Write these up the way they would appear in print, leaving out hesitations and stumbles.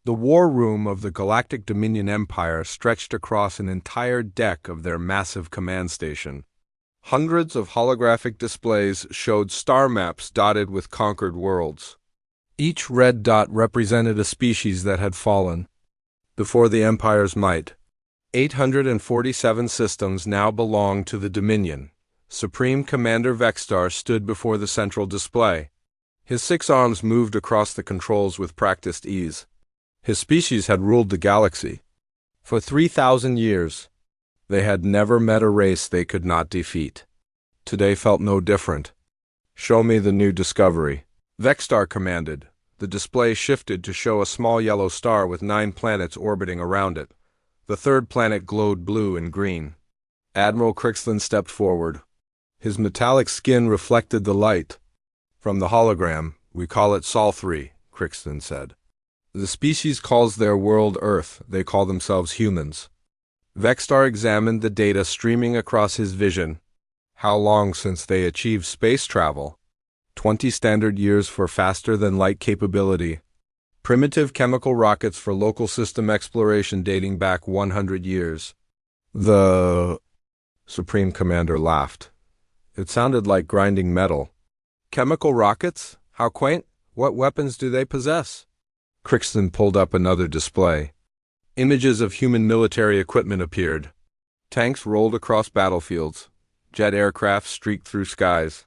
The war room of the Galactic Dominion Empire stretched across an entire deck of their massive command station. Hundreds of holographic displays showed star maps dotted with conquered worlds. Each red dot represented a species that had fallen before the Empire's might. 847 systems now belonged to the Dominion. Supreme Commander Vexstar stood before the central display. His 6 arms moved across the controls with practiced ease. His species had ruled the galaxy for 3,000 years. They had never met a race they could not defeat. Today felt no different. "Show me the new discovery," Vexstar commanded. The display shifted to show a small yellow star with 9 planets orbiting around it. The 3rd planet glowed blue and green. Admiral Crixton stepped forward. His metallic skin reflected the light from the hologram. "We call it Sol 3, Crixton said. "The species calls their world Earth. They call themselves humans." Vexstar examined the data streaming across his vision. How long since they achieved space travel? 20 standard years for faster-than-light capability. Primitive chemical rockets for local system exploration dating back 100 years. The Supreme Commander laughed. It sounded like grinding metal. "Chemical rockets? How quaint. What weapons do they possess?" Crixton pulled up another display. Images of human military equipment appeared. Tanks rolled across battlefields. Jet aircraft streaked through skies.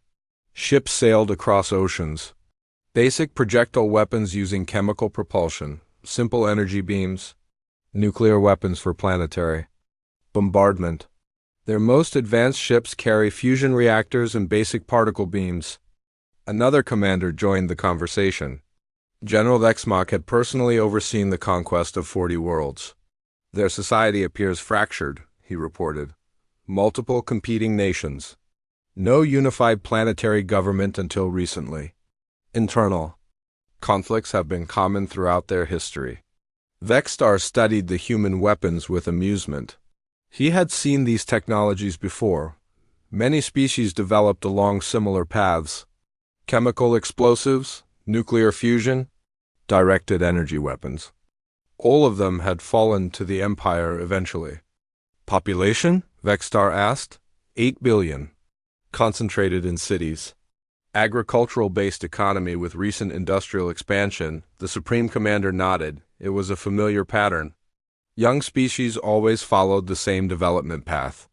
Ships sailed across oceans. Basic projectile weapons using chemical propulsion, simple energy beams, nuclear weapons for planetary bombardment. Their most advanced ships carry fusion reactors and basic particle beams. Another commander joined the conversation. General Vexmach had personally overseen the conquest of 40 worlds. "Their society appears fractured," he reported. "Multiple competing nations. No unified planetary government until recently. Internal conflicts have been common throughout their history." Vexstar studied the human weapons with amusement. He had seen these technologies before. Many species developed along similar paths. Chemical explosives, nuclear fusion, directed energy weapons. All of them had fallen to the Empire eventually. "Population?" Vexstar asked. 8 billion. Concentrated in cities. Agricultural-based economy with recent industrial expansion. The Supreme Commander nodded. It was a familiar pattern. Young species always followed the same development path.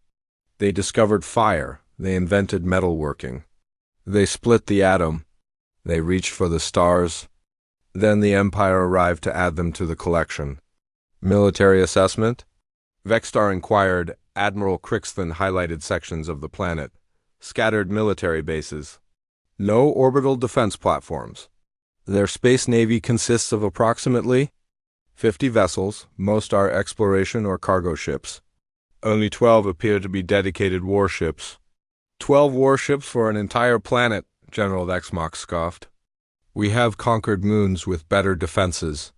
They discovered fire. They invented metalworking. They split the atom. They reached for the stars. Then the Empire arrived to add them to the collection. "Military assessment?" Vexstar inquired. Admiral Crixton highlighted sections of the planet. Scattered military bases. No orbital defense platforms. Their space navy consists of approximately 50 vessels. Most are exploration or cargo ships. Only 12 appear to be dedicated warships. 12 warships for an entire planet, General Vexmach scoffed. "We have conquered moons with better defenses."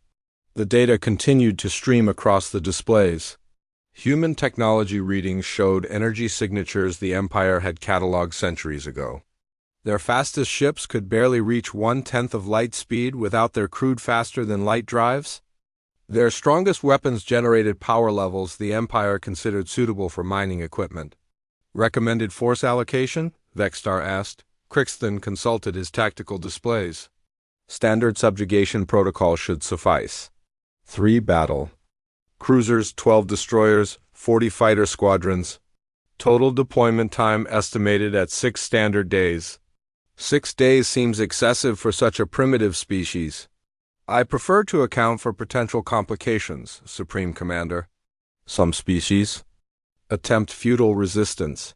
The data continued to stream across the displays. Human technology readings showed energy signatures the Empire had cataloged centuries ago. Their fastest ships could barely reach 1/10 of light speed without their crude faster-than-light drives. Their strongest weapons generated power levels the Empire considered suitable for mining equipment. "Recommended force allocation?" Vexstar asked. Crixton consulted his tactical displays. "Standard subjugation protocol should suffice. 3 battle cruisers, 12 destroyers, 40 fighter squadrons. Total deployment time estimated at 6 standard days." 6 days seems excessive for such a primitive species. "I prefer to account for potential complications, Supreme Commander. Some species attempt feudal resistance.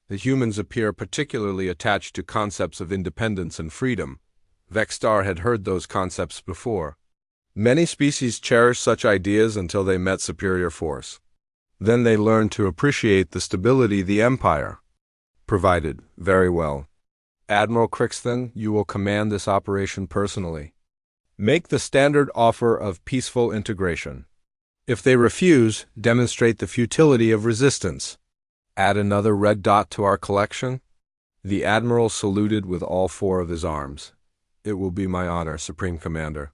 The humans appear particularly attached to concepts of independence and freedom." Vexstar had heard those concepts before. Many species cherished such ideas until they met superior force. Then they learned to appreciate the stability the Empire provided. "Very well. Admiral Crixton, you will command this operation personally. Make the standard offer of peaceful integration. If they refuse, demonstrate the futility of resistance. Add another red dot to our collection." The Admiral saluted with all 4 of his arms. "It will be my honor, Supreme Commander."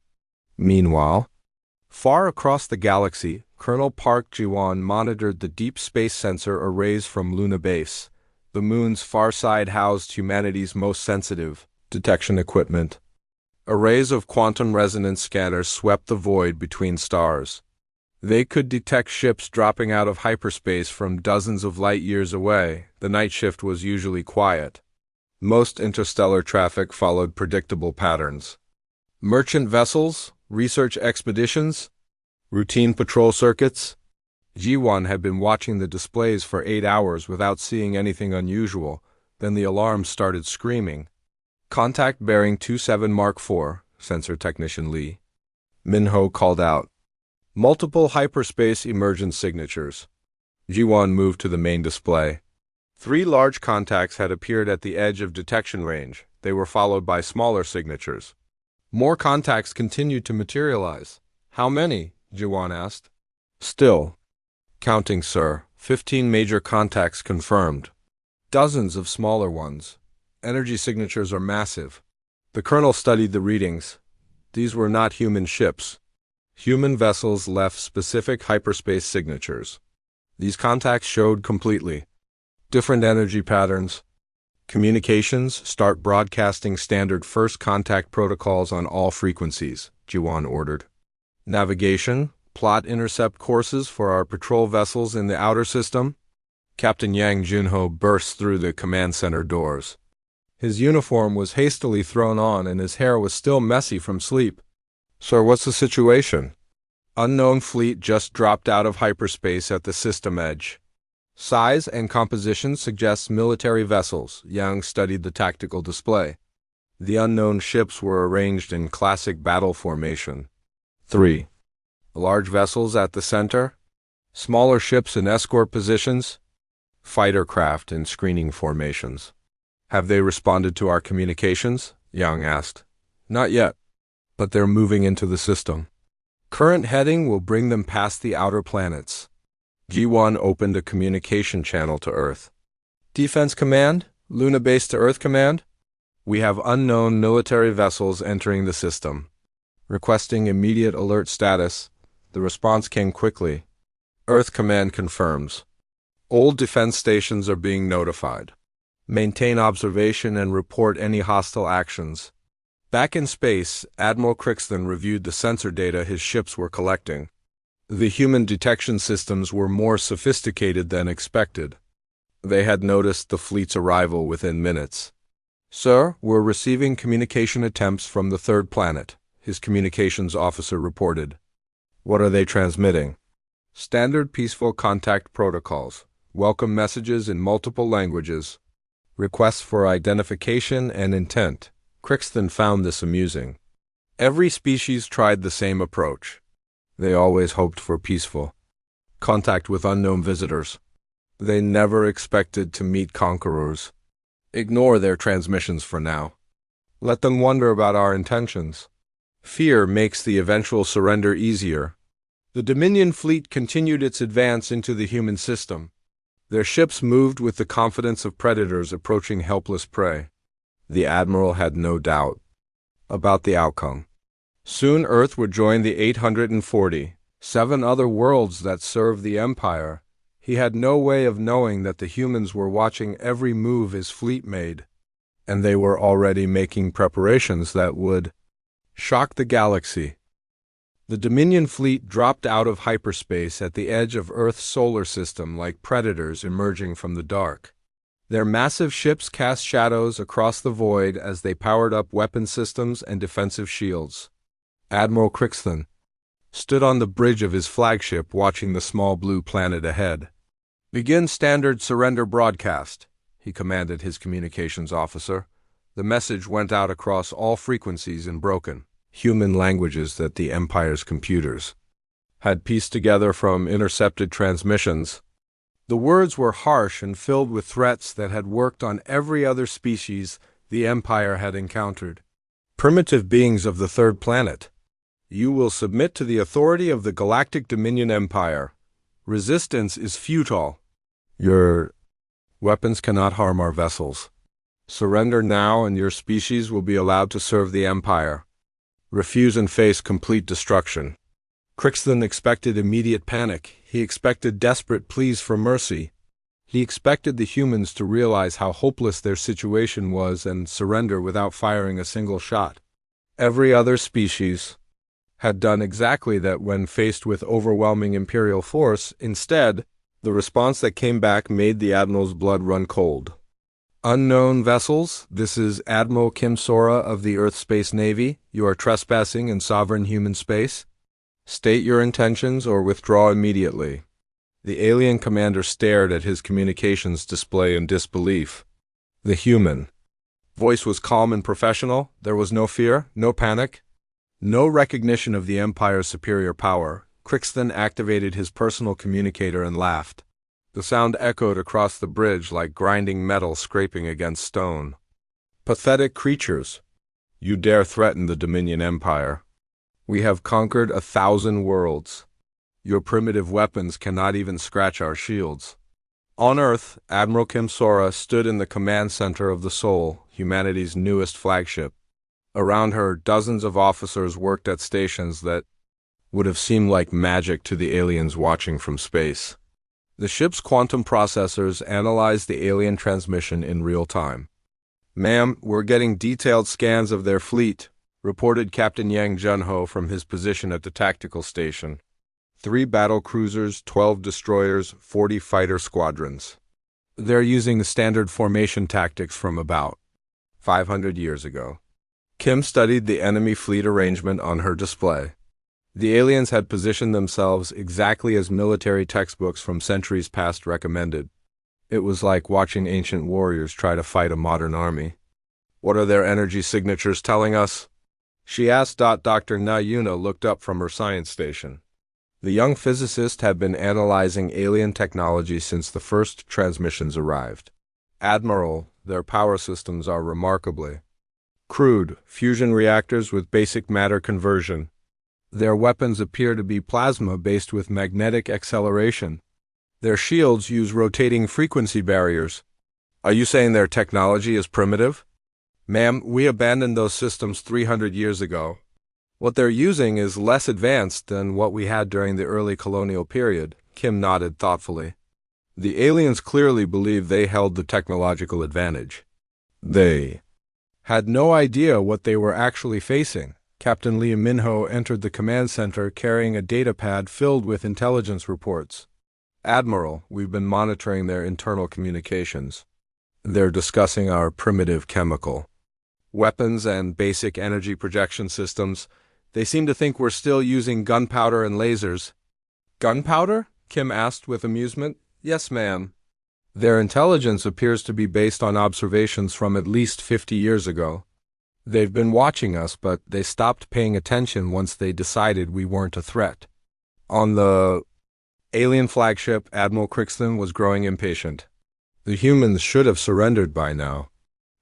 Meanwhile, Far across the galaxy, Colonel Park Ji-won monitored the deep space sensor arrays from Luna Base. The moon's far side housed humanity's most sensitive detection equipment. Arrays of quantum resonance scanners swept the void between stars. They could detect ships dropping out of hyperspace from dozens of light years away. The night shift was usually quiet. Most interstellar traffic followed predictable patterns. Merchant vessels, research expeditions, routine patrol circuits. Ji-won had been watching the displays for 8 hours without seeing anything unusual. Then the alarm started screaming. Contact bearing 27 Mark IV, sensor technician Lee. Minho called out. Multiple hyperspace emergence signatures. Ji-won moved to the main display. 3 large contacts had appeared at the edge of detection range. They were followed by smaller signatures. More contacts continued to materialize. How many? Ji-won asked. Still. Counting, sir. 15 major contacts confirmed. Dozens of smaller ones. Energy signatures are massive. The colonel studied the readings. These were not human ships. Human vessels left specific hyperspace signatures. These contacts showed completely different energy patterns. Communications, start broadcasting standard first contact protocols on all frequencies, Ji-won ordered. Navigation, plot intercept courses for our patrol vessels in the outer system. Captain Yang Junho burst through the command center doors. His uniform was hastily thrown on and his hair was still messy from sleep. Sir, what's the situation? Unknown fleet just dropped out of hyperspace at the system edge. Size and composition suggests military vessels. Yang studied the tactical display. The unknown ships were arranged in classic battle formation. 3. Large vessels at the center. Smaller ships in escort positions. Fighter craft in screening formations. Have they responded to our communications? Yang asked. Not yet, but they're moving into the system. Current heading will bring them past the outer planets. Ji-won opened a communication channel to Earth. Defense Command? Luna Base to Earth Command? We have unknown military vessels entering the system. Requesting immediate alert status. The response came quickly. Earth Command confirms. Old defense stations are being notified. Maintain observation and report any hostile actions. Back in space, Admiral Crixton reviewed the sensor data his ships were collecting. The human detection systems were more sophisticated than expected. They had noticed the fleet's arrival within minutes. Sir, we're receiving communication attempts from the third planet, his communications officer reported. What are they transmitting? Standard peaceful contact protocols. Welcome messages in multiple languages. Requests for identification and intent. Crixton found this amusing. Every species tried the same approach. They always hoped for peaceful contact with unknown visitors. They never expected to meet conquerors. Ignore their transmissions for now. Let them wonder about our intentions. Fear makes the eventual surrender easier. The Dominion fleet continued its advance into the human system. Their ships moved with the confidence of predators approaching helpless prey. The Admiral had no doubt about the outcome. Soon Earth would join the 847 other worlds that served the Empire. He had no way of knowing that the humans were watching every move his fleet made, and they were already making preparations that would shock the galaxy. The Dominion fleet dropped out of hyperspace at the edge of Earth's solar system like predators emerging from the dark. Their massive ships cast shadows across the void as they powered up weapon systems and defensive shields. Admiral Crixton stood on the bridge of his flagship watching the small blue planet ahead. Begin standard surrender broadcast, he commanded his communications officer. The message went out across all frequencies in broken human languages that the Empire's computers had pieced together from intercepted transmissions. The words were harsh and filled with threats that had worked on every other species the Empire had encountered. Primitive beings of the third planet, you will submit to the authority of the Galactic Dominion Empire. Resistance is futile. Your weapons cannot harm our vessels. Surrender now and your species will be allowed to serve the Empire. Refuse and face complete destruction. Crixton expected immediate panic. He expected desperate pleas for mercy. He expected the humans to realize how hopeless their situation was and surrender without firing a single shot. Every other species had done exactly that when faced with overwhelming Imperial force. Instead, the response that came back made the Admiral's blood run cold. Unknown vessels, this is Admiral Kim Sora of the Earth Space Navy. You are trespassing in sovereign human space. State your intentions or withdraw immediately. The alien commander stared at his communications display in disbelief. The human voice was calm and professional. There was no fear, no panic, no recognition of the Empire's superior power. Crixton activated his personal communicator and laughed. The sound echoed across the bridge like grinding metal scraping against stone. Pathetic creatures. You dare threaten the Dominion Empire. We have conquered 1,000 worlds. Your primitive weapons cannot even scratch our shields. On Earth, Admiral Kim Sora stood in the command center of the Soul, humanity's newest flagship. Around her, dozens of officers worked at stations that would have seemed like magic to the aliens watching from space. The ship's quantum processors analyzed the alien transmission in real time. "Ma'am, we're getting detailed scans of their fleet," reported Captain Yang Junho from his position at the tactical station. 3 battle cruisers, 12 destroyers, 40 fighter squadrons. They're using the standard formation tactics from about 500 years ago. Kim studied the enemy fleet arrangement on her display. The aliens had positioned themselves exactly as military textbooks from centuries past recommended. It was like watching ancient warriors try to fight a modern army. "What are their energy signatures telling us?" she asked. Dr. Na Yuna looked up from her science station. The young physicist had been analyzing alien technology since the first transmissions arrived. "Admiral, their power systems are remarkably crude, fusion reactors with basic matter conversion. Their weapons appear to be plasma-based with magnetic acceleration. Their shields use rotating frequency barriers." "Are you saying their technology is primitive?" "Ma'am, we abandoned those systems 300 years ago. What they're using is less advanced than what we had during the early colonial period." Kim nodded thoughtfully. The aliens clearly believed they held the technological advantage. They had no idea what they were actually facing. Captain Lee Minho entered the command center carrying a datapad filled with intelligence reports. "Admiral, we've been monitoring their internal communications. They're discussing our primitive chemical weapons and basic energy projection systems. They seem to think we're still using gunpowder and lasers." "Gunpowder?" Kim asked with amusement. "Yes, ma'am. Their intelligence appears to be based on observations from at least 50 years ago. They've been watching us, but they stopped paying attention once they decided we weren't a threat." On the alien flagship, Admiral Crixton was growing impatient. The humans should have surrendered by now.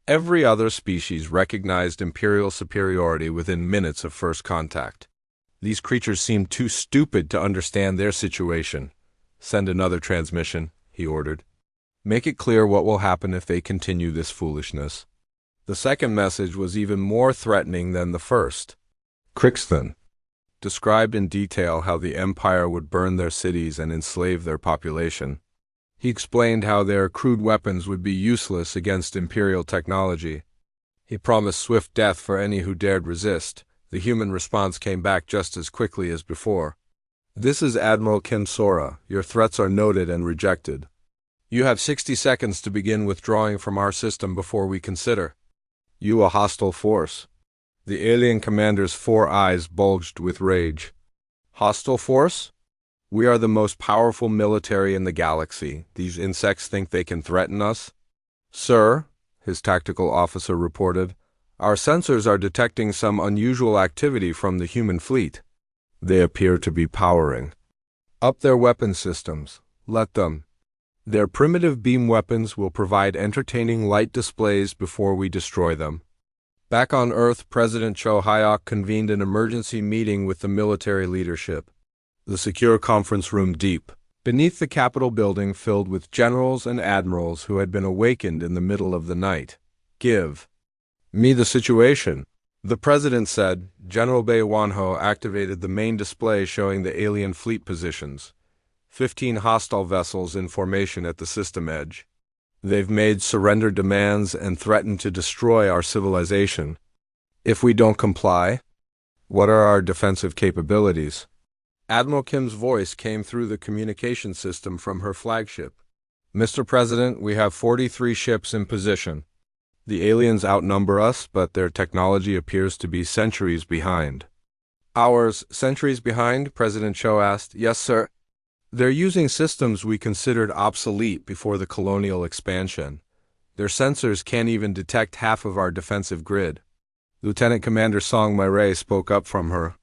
Every other species recognized Imperial superiority within minutes of first contact. These creatures seemed too stupid to understand their situation. "Send another transmission," he ordered. "Make it clear what will happen if they continue this foolishness." The second message was even more threatening than the first. Crixton described in detail how the Empire would burn their cities and enslave their population. He explained how their crude weapons would be useless against Imperial technology. He promised swift death for any who dared resist. The human response came back just as quickly as before. "This is Admiral Kim Sora. Your threats are noted and rejected. You have 60 seconds to begin withdrawing from our system before we consider you a hostile force." The alien commander's 4 eyes bulged with rage. "Hostile force? We are the most powerful military in the galaxy. These insects think they can threaten us?" "Sir," his tactical officer reported, "our sensors are detecting some unusual activity from the human fleet. They appear to be powering up their weapon systems. Let them. Their primitive beam weapons will provide entertaining light displays before we destroy them." Back on Earth, President Cho Hyok convened an emergency meeting with the military leadership. The secure conference room deep beneath the Capitol building filled with generals and admirals who had been awakened in the middle of the night. "Give me the situation," The president said. General Bei Wanho activated the main display showing the alien fleet positions. 15 hostile vessels in formation at the system edge. They've made surrender demands and threatened to destroy our civilization. If we don't comply, what are our defensive capabilities? Admiral Kim's voice came through the communication system from her flagship. Mr. President, we have 43 ships in position. The aliens outnumber us, but their technology appears to be centuries behind. Ours, centuries behind? President Cho asked. Yes, sir. They're using systems we considered obsolete before the colonial expansion. Their sensors can't even detect half of our defensive grid. Lieutenant Commander Song My-rae spoke up from her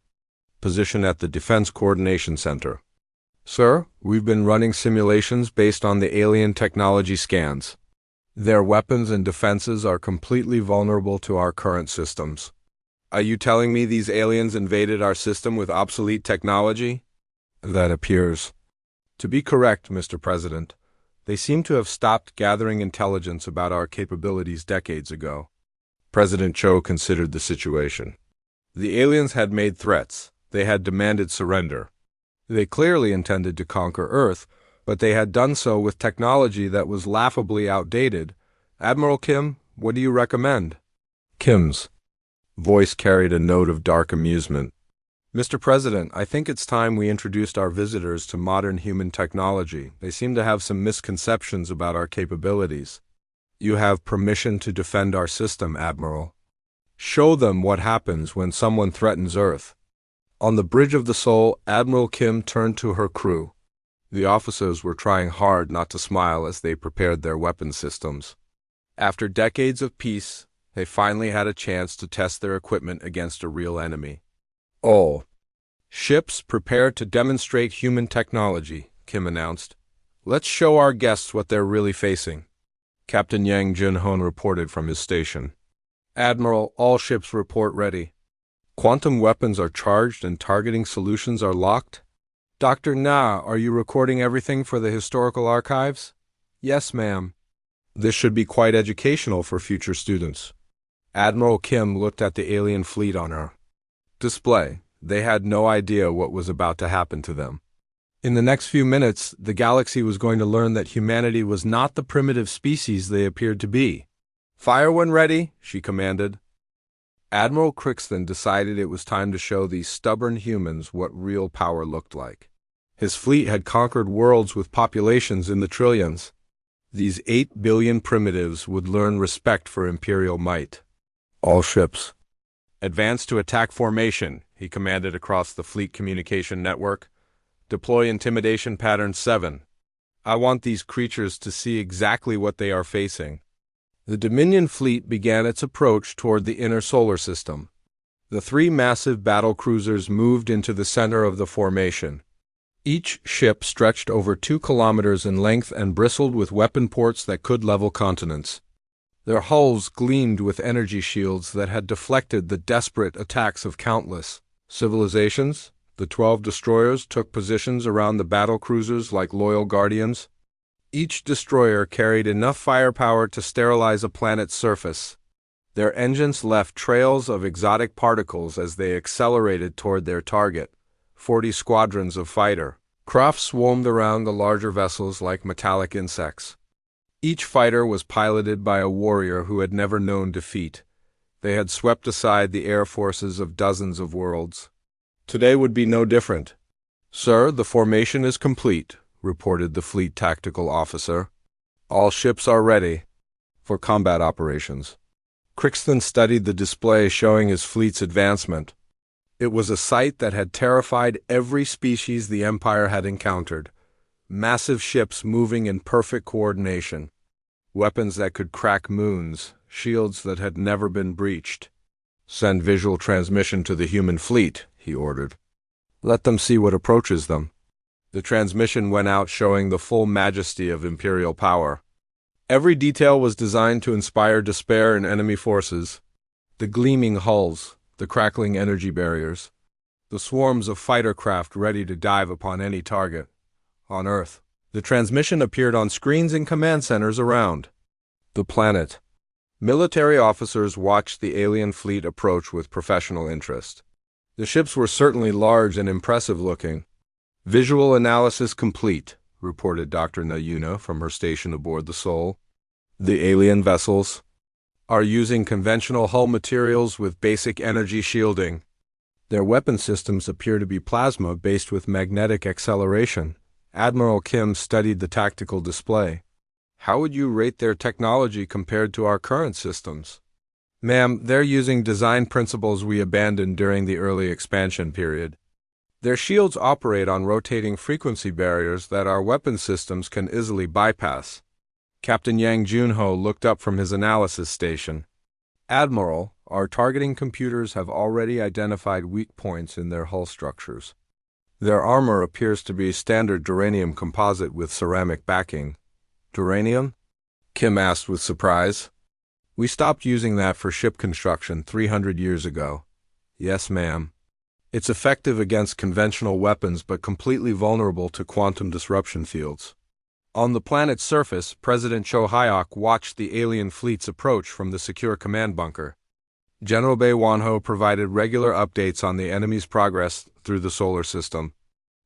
position at the Defense Coordination Center. Sir, we've been running simulations based on the alien technology scans. Their weapons and defenses are completely vulnerable to our current systems. Are you telling me these aliens invaded our system with obsolete technology? That appears to be correct, Mr. President. They seem to have stopped gathering intelligence about our capabilities decades ago. President Cho considered the situation. The aliens had made threats. They had demanded surrender. They clearly intended to conquer Earth, but they had done so with technology that was laughably outdated. Admiral Kim, what do you recommend? Kim's voice carried a note of dark amusement. Mr. President, I think it's time we introduced our visitors to modern human technology. They seem to have some misconceptions about our capabilities. You have permission to defend our system, Admiral. Show them what happens when someone threatens Earth. On the Bridge of the Soul, Admiral Kim turned to her crew. The officers were trying hard not to smile as they prepared their weapon systems. After decades of peace, they finally had a chance to test their equipment against a real enemy. All ships prepare to demonstrate human technology, Kim announced. Let's show our guests what they're really facing. Captain Yang Junhon reported from his station. Admiral, all ships report ready. Quantum weapons are charged and targeting solutions are locked? Dr. Na, are you recording everything for the historical archives? Yes, ma'am. This should be quite educational for future students. Admiral Kim looked at the alien fleet on her display. They had no idea what was about to happen to them. In the next few minutes, the galaxy was going to learn that humanity was not the primitive species they appeared to be. Fire when ready, she commanded. Admiral Crixton decided it was time to show these stubborn humans what real power looked like. His fleet had conquered worlds with populations in the trillions. These 8 billion primitives would learn respect for imperial might. All ships advance to attack formation, he commanded across the fleet communication network. Deploy intimidation pattern 7. I want these creatures to see exactly what they are facing. The Dominion fleet began its approach toward the inner solar system. The 3 massive battle cruisers moved into the center of the formation. Each ship stretched over 2 kilometers in length and bristled with weapon ports that could level continents. Their hulls gleamed with energy shields that had deflected the desperate attacks of countless civilizations. The 12 destroyers took positions around the battle cruisers like loyal guardians. Each destroyer carried enough firepower to sterilize a planet's surface. Their engines left trails of exotic particles as they accelerated toward their target. 40 squadrons of fighter craft swarmed around the larger vessels like metallic insects. Each fighter was piloted by a warrior who had never known defeat. They had swept aside the air forces of dozens of worlds. Today would be no different. Sir, the formation is complete, reported the fleet tactical officer. All ships are ready for combat operations. Crixton studied the display showing his fleet's advancement. It was a sight that had terrified every species the Empire had encountered. Massive ships moving in perfect coordination. Weapons that could crack moons, shields that had never been breached. Send visual transmission to the human fleet, he ordered. Let them see what approaches them. The transmission went out showing the full majesty of Imperial power. Every detail was designed to inspire despair in enemy forces. The gleaming hulls, the crackling energy barriers, the swarms of fighter craft ready to dive upon any target. On Earth, the transmission appeared on screens in command centers around the planet. Military officers watched the alien fleet approach with professional interest. The ships were certainly large and impressive looking. Visual analysis complete, reported Dr. Nayuna from her station aboard the Sol. The alien vessels are using conventional hull materials with basic energy shielding. Their weapon systems appear to be plasma-based with magnetic acceleration. Admiral Kim studied the tactical display. How would you rate their technology compared to our current systems? Ma'am, they're using design principles we abandoned during the early expansion period. Their shields operate on rotating frequency barriers that our weapon systems can easily bypass. Captain Yang Junho looked up from his analysis station. Admiral, our targeting computers have already identified weak points in their hull structures. Their armor appears to be standard duranium composite with ceramic backing. Duranium? Kim asked with surprise. We stopped using that for ship construction 300 years ago. Yes, ma'am. It's effective against conventional weapons but completely vulnerable to quantum disruption fields. On the planet's surface, President Cho Hyok watched the alien fleet's approach from the secure command bunker. General Bae Wonho provided regular updates on the enemy's progress through the solar system.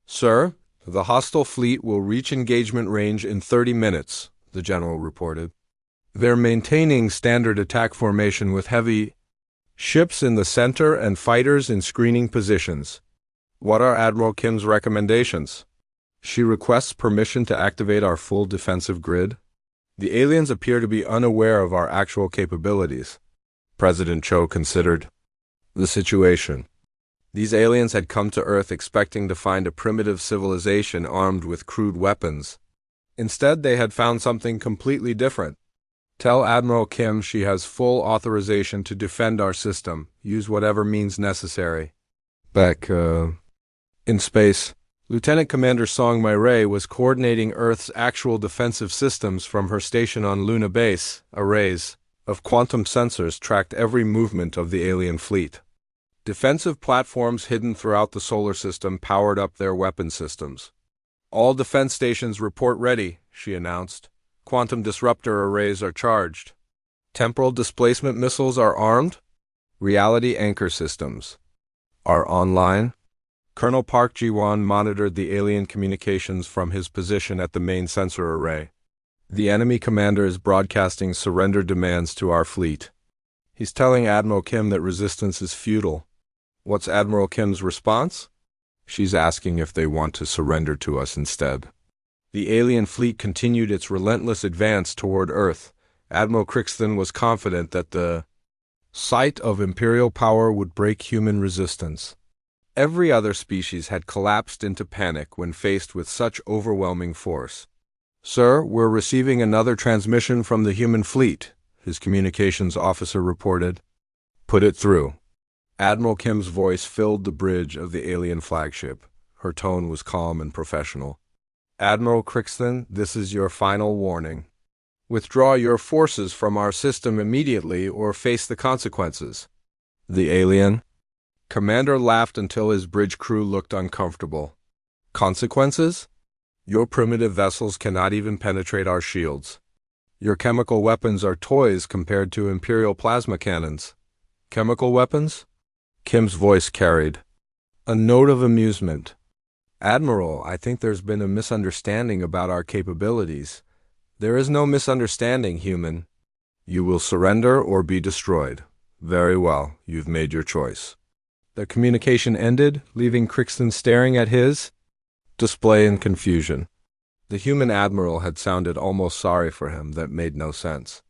Sir, the hostile fleet will reach engagement range in 30 minutes, the general reported. They're maintaining standard attack formation with heavy ships in the center and fighters in screening positions. What are Admiral Kim's recommendations? She requests permission to activate our full defensive grid. The aliens appear to be unaware of our actual capabilities. President Cho considered the situation. These aliens had come to Earth expecting to find a primitive civilization armed with crude weapons. Instead, they had found something completely different. Tell Admiral Kim she has full authorization to defend our system. Use whatever means necessary. Back, in space, Lieutenant Commander Song My-rae was coordinating Earth's actual defensive systems from her station on Luna Base. Arrays of quantum sensors tracked every movement of the alien fleet. Defensive platforms hidden throughout the solar system powered up their weapon systems. All defense stations report ready, she announced. Quantum disruptor arrays are charged. Temporal displacement missiles are armed. Reality anchor systems are online. Colonel Park Ji-won monitored the alien communications from his position at the main sensor array. The enemy commander is broadcasting surrender demands to our fleet. He's telling Admiral Kim that resistance is futile. What's Admiral Kim's response? She's asking if they want to surrender to us instead. The alien fleet continued its relentless advance toward Earth. Admiral Crixton was confident that the sight of Imperial power would break human resistance. Every other species had collapsed into panic when faced with such overwhelming force. Sir, we're receiving another transmission from the human fleet, his communications officer reported. Put it through. Admiral Kim's voice filled the bridge of the alien flagship. Her tone was calm and professional. Admiral Crixton, this is your final warning. Withdraw your forces from our system immediately or face the consequences. The alien commander laughed until his bridge crew looked uncomfortable. Consequences? Your primitive vessels cannot even penetrate our shields. Your chemical weapons are toys compared to Imperial plasma cannons. Chemical weapons? Kim's voice carried a note of amusement. Admiral, I think there's been a misunderstanding about our capabilities. There is no misunderstanding, human. You will surrender or be destroyed. Very well, you've made your choice. The communication ended, leaving Crixton staring at his display in confusion. The human admiral had sounded almost sorry for him. That made no sense.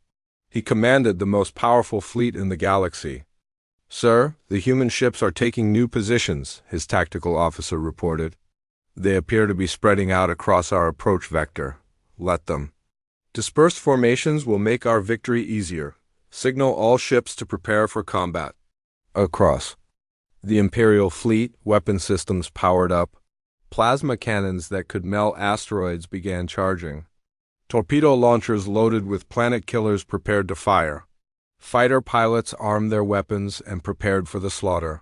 He commanded the most powerful fleet in the galaxy. Sir, the human ships are taking new positions, his tactical officer reported. They appear to be spreading out across our approach vector. Let them. Dispersed formations will make our victory easier. Signal all ships to prepare for combat. Across. The Imperial fleet, weapon systems powered up. Plasma cannons that could melt asteroids began charging. Torpedo launchers loaded with planet killers prepared to fire. Fighter pilots armed their weapons and prepared for the slaughter.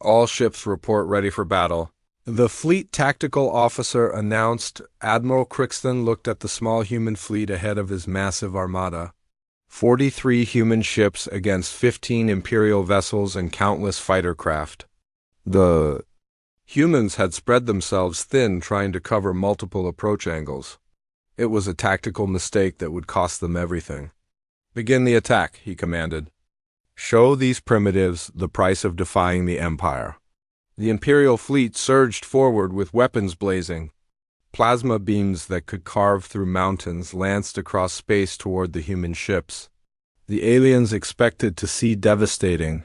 All ships report ready for battle. The fleet tactical officer announced. Admiral Crixton looked at the small human fleet ahead of his massive armada. 43 human ships against 15 Imperial vessels and countless fighter craft. The humans had spread themselves thin trying to cover multiple approach angles. It was a tactical mistake that would cost them everything. "Begin the attack," he commanded. "Show these primitives the price of defying the Empire." The Imperial fleet surged forward with weapons blazing. Plasma beams that could carve through mountains lanced across space toward the human ships. The aliens expected to see devastating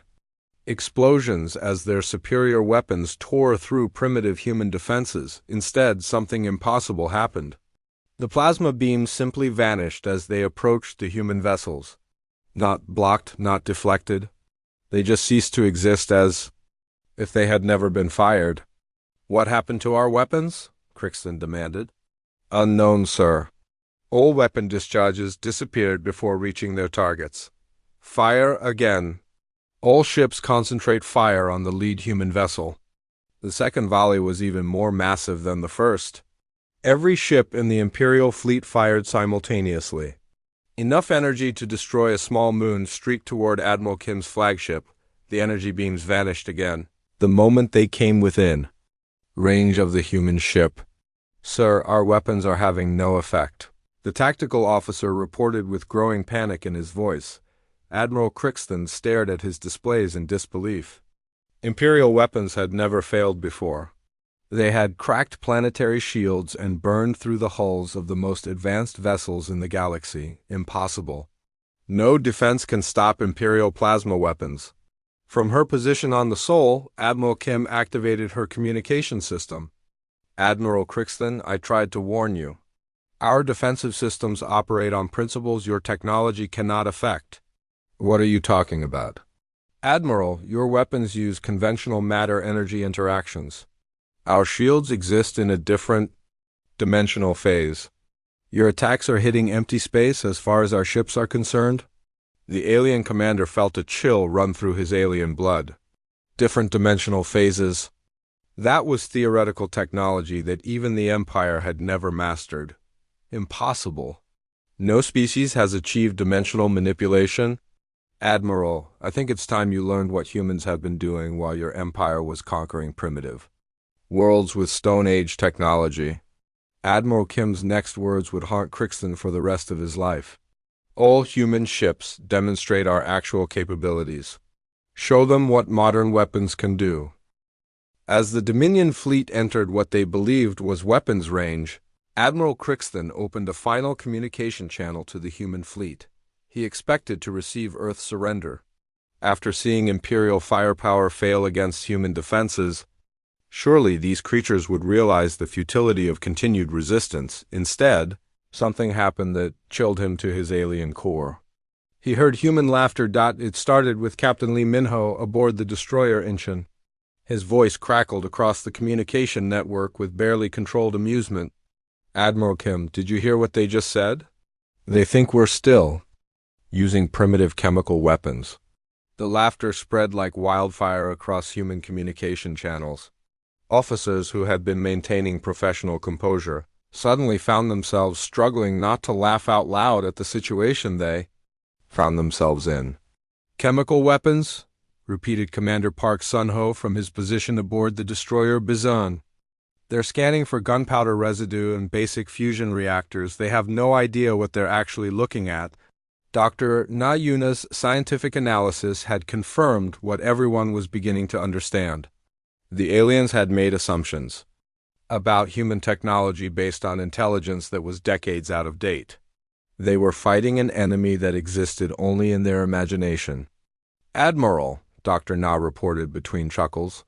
explosions as their superior weapons tore through primitive human defenses. Instead, something impossible happened. The plasma beams simply vanished as they approached the human vessels. Not blocked, not deflected. They just ceased to exist as if they had never been fired. "What happened to our weapons?" Crixton demanded. "Unknown, sir. All weapon discharges disappeared before reaching their targets. Fire again. All ships concentrate fire on the lead human vessel." The second volley was even more massive than the first. Every ship in the Imperial fleet fired simultaneously. Enough energy to destroy a small moon streaked toward Admiral Kim's flagship. The energy beams vanished again. The moment they came within range of the human ship. "Sir, our weapons are having no effect," the tactical officer reported with growing panic in his voice. Admiral Crixton stared at his displays in disbelief. Imperial weapons had never failed before. They had cracked planetary shields and burned through the hulls of the most advanced vessels in the galaxy. Impossible. No defense can stop Imperial plasma weapons. From her position on the Sol, Admiral Kim activated her communication system. "Admiral Crixton, I tried to warn you. Our defensive systems operate on principles your technology cannot affect." "What are you talking about?" "Admiral, your weapons use conventional matter-energy interactions. Our shields exist in a different dimensional phase. Your attacks are hitting empty space as far as our ships are concerned." The alien commander felt a chill run through his alien blood. Different dimensional phases. That was theoretical technology that even the Empire had never mastered. Impossible. No species has achieved dimensional manipulation. "Admiral, I think it's time you learned what humans have been doing while your Empire was conquering primitive worlds with Stone Age technology." Admiral Kim's next words would haunt Crixton for the rest of his life. "All human ships demonstrate our actual capabilities. Show them what modern weapons can do." As the Dominion fleet entered what they believed was weapons range, Admiral Crixton opened a final communication channel to the human fleet. He expected to receive Earth's surrender. After seeing Imperial firepower fail against human defenses, surely these creatures would realize the futility of continued resistance. Instead, something happened that chilled him to his alien core. He heard human laughter. It started with Captain Lee Minho aboard the destroyer Incheon. His voice crackled across the communication network with barely controlled amusement. "Admiral Kim, did you hear what they just said? They think we're still using primitive chemical weapons." The laughter spread like wildfire across human communication channels. Officers who had been maintaining professional composure suddenly found themselves struggling not to laugh out loud at the situation they found themselves in. "Chemical weapons?" repeated Commander Park Sun-ho from his position aboard the destroyer Bizan. "They're scanning for gunpowder residue and basic fusion reactors. They have no idea what they're actually looking at." Dr. Na Yuna's scientific analysis had confirmed what everyone was beginning to understand. The aliens had made assumptions about human technology based on intelligence that was decades out of date. They were fighting an enemy that existed only in their imagination. "Admiral," Dr. Na reported between chuckles,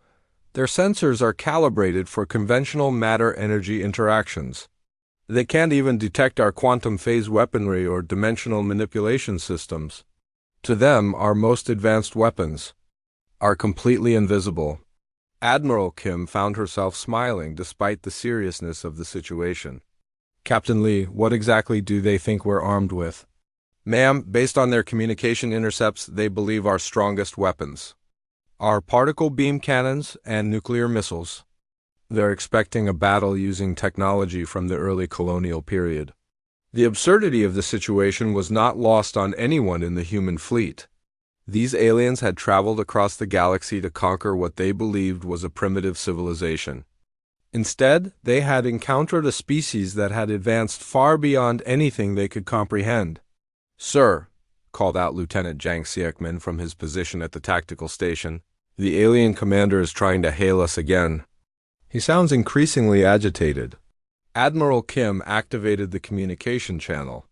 "their sensors are calibrated for conventional matter-energy interactions. They can't even detect our quantum phase weaponry or dimensional manipulation systems. To them, our most advanced weapons are completely invisible." Admiral Kim found herself smiling despite the seriousness of the situation. "Captain Lee, what exactly do they think we're armed with?" "Ma'am, based on their communication intercepts, they believe our strongest weapons are particle beam cannons and nuclear missiles. They're expecting a battle using technology from the early colonial period. The absurdity of the situation was not lost on anyone in the human fleet. These aliens had traveled across the galaxy to conquer what they believed was a primitive civilization. Instead, they had encountered a species that had advanced far beyond anything they could comprehend. "Sir," called out Lieutenant Jang Siekman from his position at the tactical station, "the alien commander is trying to hail us again." He sounds increasingly agitated. Admiral Kim activated the communication channel.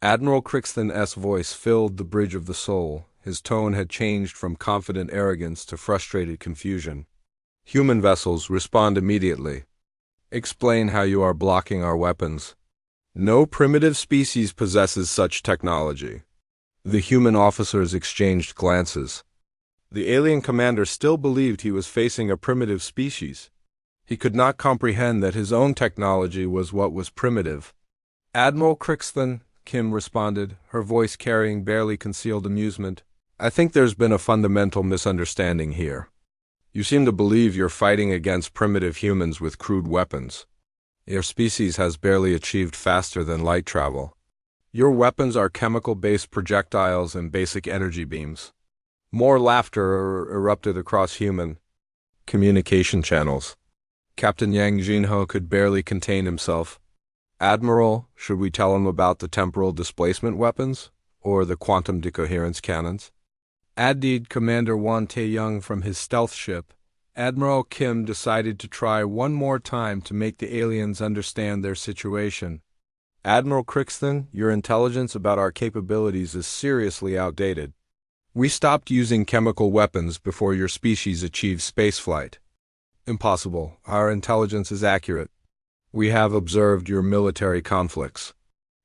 Admiral Crixton's voice filled the bridge of the soul. His tone had changed from confident arrogance to frustrated confusion. "Human vessels, respond immediately. Explain how you are blocking our weapons. No primitive species possesses such technology." The human officers exchanged glances. The alien commander still believed he was facing a primitive species. He could not comprehend that his own technology was what was primitive. "Admiral Crixton," Kim responded, her voice carrying barely concealed amusement, "I think there's been a fundamental misunderstanding here. You seem to believe you're fighting against primitive humans with crude weapons. Your species has barely achieved faster than light travel. Your weapons are chemical-based projectiles and basic energy beams." More laughter erupted across human communication channels. Captain Yang Jinho could barely contain himself. "Admiral, should we tell him about the temporal displacement weapons? Or the quantum decoherence cannons?" Added Commander Wan Tae-young from his stealth ship. Admiral Kim decided to try one more time to make the aliens understand their situation. "Admiral Crixton, your intelligence about our capabilities is seriously outdated. We stopped using chemical weapons before your species achieved spaceflight." "Impossible. Our intelligence is accurate. We have observed your military conflicts."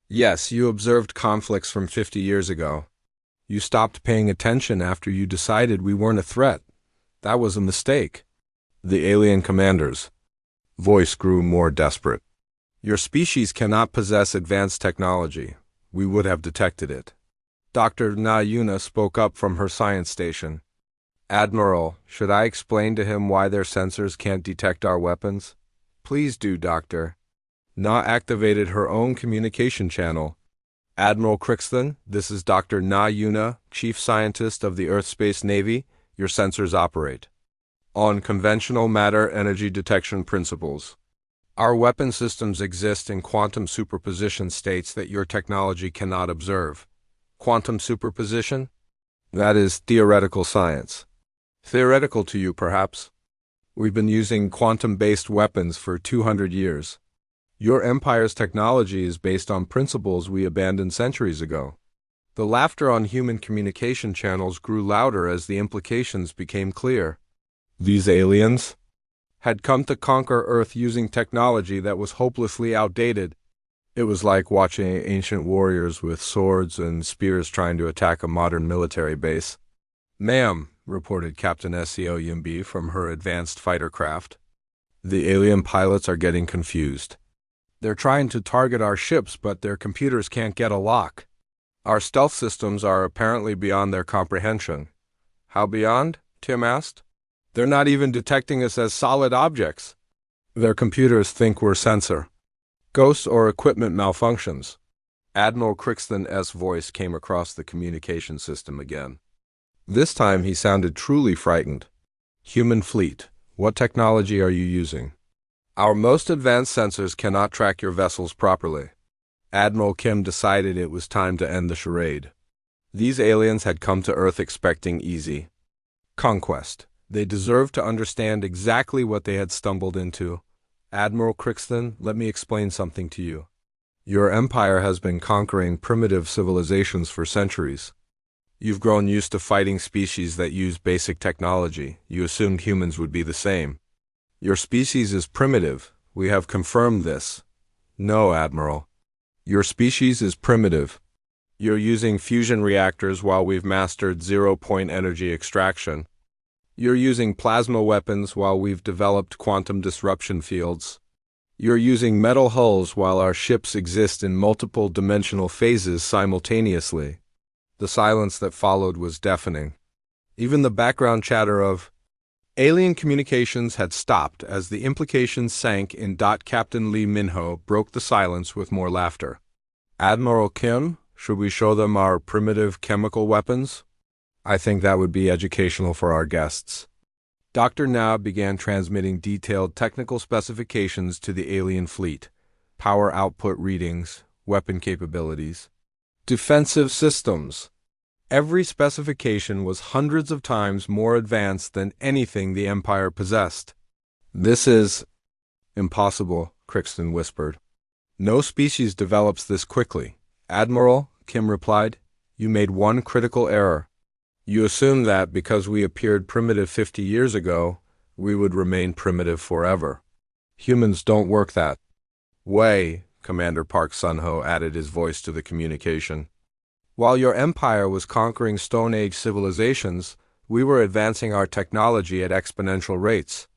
"Yes, you observed conflicts from 50 years ago. You stopped paying attention after you decided we weren't a threat. That was a mistake." The alien commander's voice grew more desperate. "Your species cannot possess advanced technology. We would have detected it." Dr. Na Yuna spoke up from her science station. "Admiral, should I explain to him why their sensors can't detect our weapons?" "Please do, Doctor." Na activated her own communication channel. "Admiral Crixton, this is Dr. Na Yuna, Chief Scientist of the Earth Space Navy. Your sensors operate on conventional matter-energy detection principles. Our weapon systems exist in quantum superposition states that your technology cannot observe." "Quantum superposition?" "That is theoretical science." "Theoretical to you, perhaps. We've been using quantum-based weapons for 200 years. Your empire's technology is based on principles we abandoned centuries ago." The laughter on human communication channels grew louder as the implications became clear. These aliens had come to conquer Earth using technology that was hopelessly outdated. It was like watching ancient warriors with swords and spears trying to attack a modern military base. "Ma'am," reported Captain Seo Yimbi from her advanced fighter craft, "the alien pilots are getting confused. They're trying to target our ships, but their computers can't get a lock. Our stealth systems are apparently beyond their comprehension." "How beyond?" Tim asked. "They're not even detecting us as solid objects. Their computers think we're sensor ghosts or equipment malfunctions." Admiral Crixton's voice came across the communication system again. This time he sounded truly frightened. "Human fleet, what technology are you using? Our most advanced sensors cannot track your vessels properly." Admiral Kim decided it was time to end the charade. These aliens had come to Earth expecting easy conquest. They deserved to understand exactly what they had stumbled into. "Admiral Crixton, let me explain something to you. Your empire has been conquering primitive civilizations for centuries. You've grown used to fighting species that use basic technology. You assumed humans would be the same. Your species is primitive. We have confirmed this." "No, Admiral. Your species is primitive. You're using fusion reactors while we've mastered zero-point energy extraction. You're using plasma weapons while we've developed quantum disruption fields. You're using metal hulls while our ships exist in multiple dimensional phases simultaneously." The silence that followed was deafening. Even the background chatter of alien communications had stopped as the implications sank in. Captain Lee Minho broke the silence with more laughter. Admiral Kim, should we show them our primitive chemical weapons? I think that would be educational for our guests. Dr. Na began transmitting detailed technical specifications to the alien fleet: power output readings, weapon capabilities, defensive systems. Every specification was hundreds of times more advanced than anything the Empire possessed. "This is impossible," Crixton whispered. "No species develops this quickly." "Admiral," Kim replied, "you made one critical error. You assumed that because we appeared primitive 50 years ago, we would remain primitive forever. Humans don't work that way," Commander Park Sun-ho added his voice to the communication. "While your empire was conquering Stone Age civilizations, we were advancing our technology at exponential rates.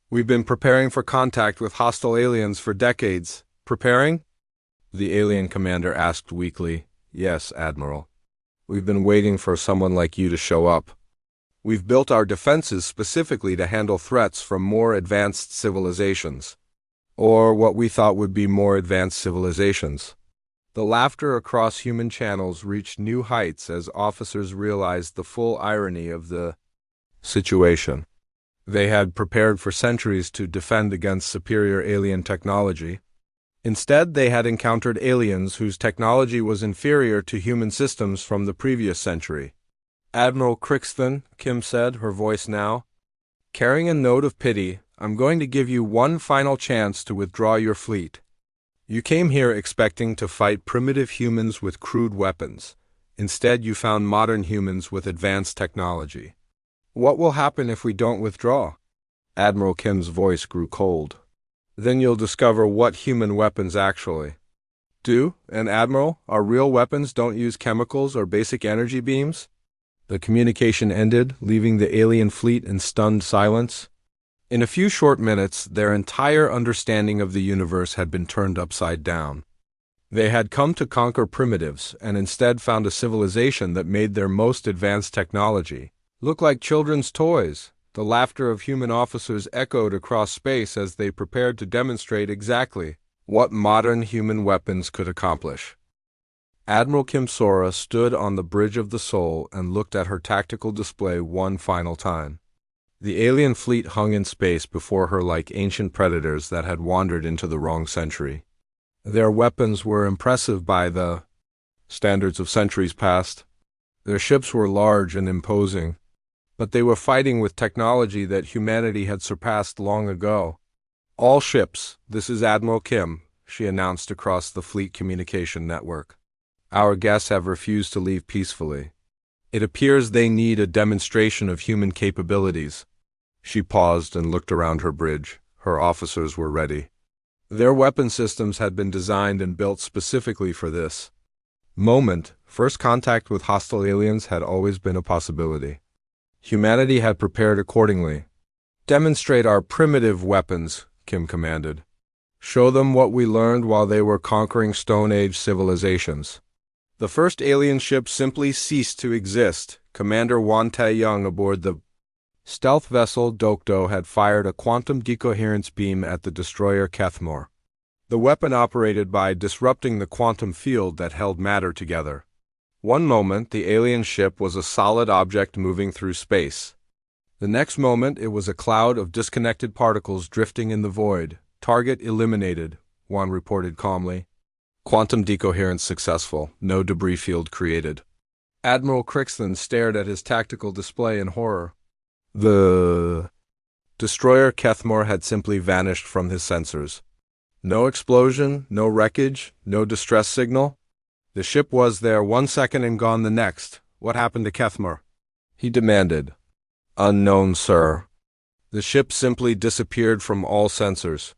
We've been preparing for contact with hostile aliens for decades." "Preparing?" the alien commander asked weakly. "Yes, Admiral. We've been waiting for someone like you to show up. We've built our defenses specifically to handle threats from more advanced civilizations. Or what we thought would be more advanced civilizations." The laughter across human channels reached new heights as officers realized the full irony of the situation. They had prepared for centuries to defend against superior alien technology. Instead, they had encountered aliens whose technology was inferior to human systems from the previous century. "Admiral Crixton," Kim said, her voice now carrying a note of pity, "I'm going to give you one final chance to withdraw your fleet. You came here expecting to fight primitive humans with crude weapons. Instead, you found modern humans with advanced technology. What will happen if we don't withdraw?" Admiral Kim's voice grew cold. "Then you'll discover what human weapons actually do. And Admiral, our real weapons don't use chemicals or basic energy beams." The communication ended, leaving the alien fleet in stunned silence. In a few short minutes, their entire understanding of the universe had been turned upside down. They had come to conquer primitives, and instead found a civilization that made their most advanced technology look like children's toys. The laughter of human officers echoed across space as they prepared to demonstrate exactly what modern human weapons could accomplish. Admiral Kim Sora stood on the bridge of the Soul and looked at her tactical display one final time. The alien fleet hung in space before her like ancient predators that had wandered into the wrong century. Their weapons were impressive by the standards of centuries past. Their ships were large and imposing, but they were fighting with technology that humanity had surpassed long ago. "All ships, this is Admiral Kim," she announced across the fleet communication network. "Our guests have refused to leave peacefully. It appears they need a demonstration of human capabilities." She paused and looked around her bridge. Her officers were ready. Their weapon systems had been designed and built specifically for this moment. First contact with hostile aliens had always been a possibility. Humanity had prepared accordingly. "Demonstrate our primitive weapons," Kim commanded. "Show them what we learned while they were conquering Stone Age civilizations." The first alien ship simply ceased to exist. Commander Wan Tae-young aboard the stealth vessel Dokdo had fired a quantum decoherence beam at the destroyer Kethmore. The weapon operated by disrupting the quantum field that held matter together. One moment, the alien ship was a solid object moving through space. The next moment, it was a cloud of disconnected particles drifting in the void. "Target eliminated," Wan reported calmly. "Quantum decoherence successful. No debris field created." Admiral Crixton stared at his tactical display in horror. The destroyer Kethmore had simply vanished from his sensors. No explosion, no wreckage, no distress signal. The ship was there 1 second and gone the next. "What happened to Kethmore?" he demanded. "Unknown, sir. The ship simply disappeared from all sensors.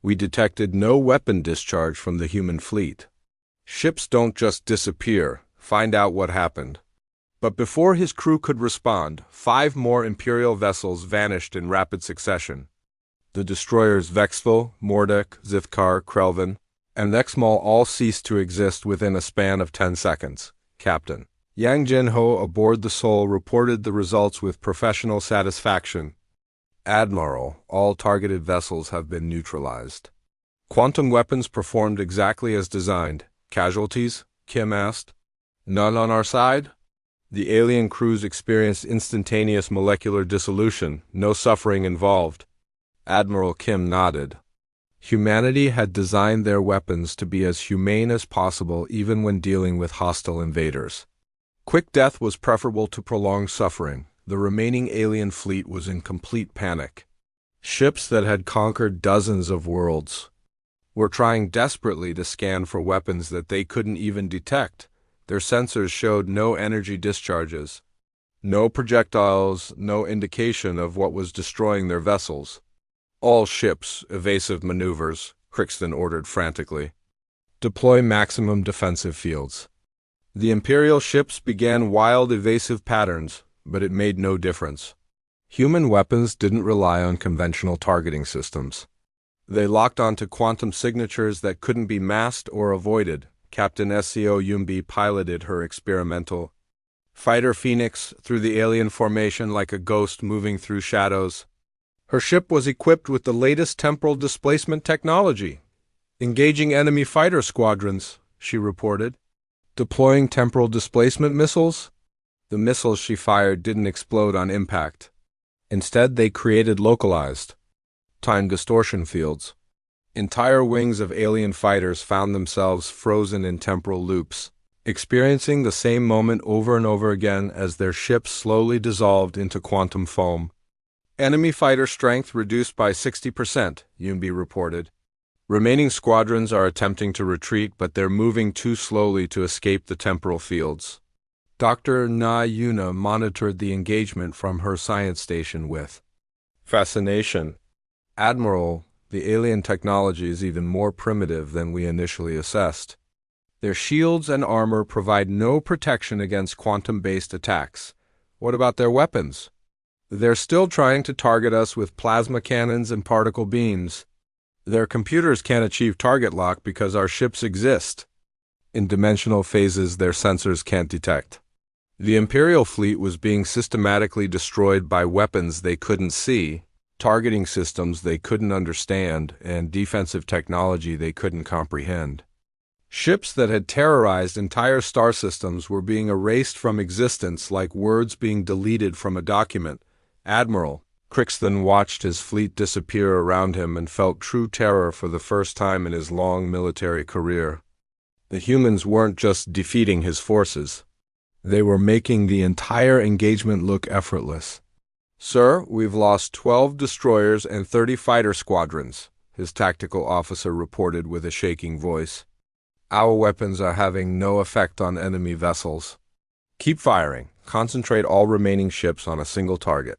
We detected no weapon discharge from the human fleet." Ships don't just disappear. Find out what happened. But before his crew could respond, 5 more Imperial vessels vanished in rapid succession. The destroyers Vexful, Mordek, Zithkar, Krelvin, and Exmal all ceased to exist within a span of 10 seconds. Captain Yang Jin-ho aboard the Soul reported the results with professional satisfaction. "Admiral, all targeted vessels have been neutralized. Quantum weapons performed exactly as designed." Casualties? Kim asked. None on our side? The alien crews experienced instantaneous molecular dissolution, no suffering involved. Admiral Kim nodded. Humanity had designed their weapons to be as humane as possible even when dealing with hostile invaders. Quick death was preferable to prolonged suffering. The remaining alien fleet was in complete panic. Ships that had conquered dozens of worlds were trying desperately to scan for weapons that they couldn't even detect. Their sensors showed no energy discharges, no projectiles, no indication of what was destroying their vessels. All ships, evasive maneuvers, Crixton ordered frantically. Deploy maximum defensive fields. The Imperial ships began wild evasive patterns, but it made no difference. Human weapons didn't rely on conventional targeting systems. They locked onto quantum signatures that couldn't be masked or avoided. Captain SCO Yumbi piloted her experimental fighter Phoenix through the alien formation like a ghost moving through shadows. Her ship was equipped with the latest temporal displacement technology. Engaging enemy fighter squadrons, she reported. Deploying temporal displacement missiles? The missiles she fired didn't explode on impact. Instead, they created localized time distortion fields. Entire wings of alien fighters found themselves frozen in temporal loops, experiencing the same moment over and over again as their ships slowly dissolved into quantum foam. Enemy fighter strength reduced by 60%, Yumbi reported. Remaining squadrons are attempting to retreat, but they're moving too slowly to escape the temporal fields. Dr. Na Yuna monitored the engagement from her science station with fascination. Admiral, the alien technology is even more primitive than we initially assessed. Their shields and armor provide no protection against quantum-based attacks. What about their weapons? They're still trying to target us with plasma cannons and particle beams. Their computers can't achieve target lock because our ships exist. In dimensional phases, their sensors can't detect. The Imperial fleet was being systematically destroyed by weapons they couldn't see, targeting systems they couldn't understand, and defensive technology they couldn't comprehend. Ships that had terrorized entire star systems were being erased from existence like words being deleted from a document. Admiral, Crixton watched his fleet disappear around him and felt true terror for the first time in his long military career. The humans weren't just defeating his forces. They were making the entire engagement look effortless. Sir, we've lost 12 destroyers and 30 fighter squadrons, his tactical officer reported with a shaking voice. Our weapons are having no effect on enemy vessels. Keep firing. Concentrate all remaining ships on a single target.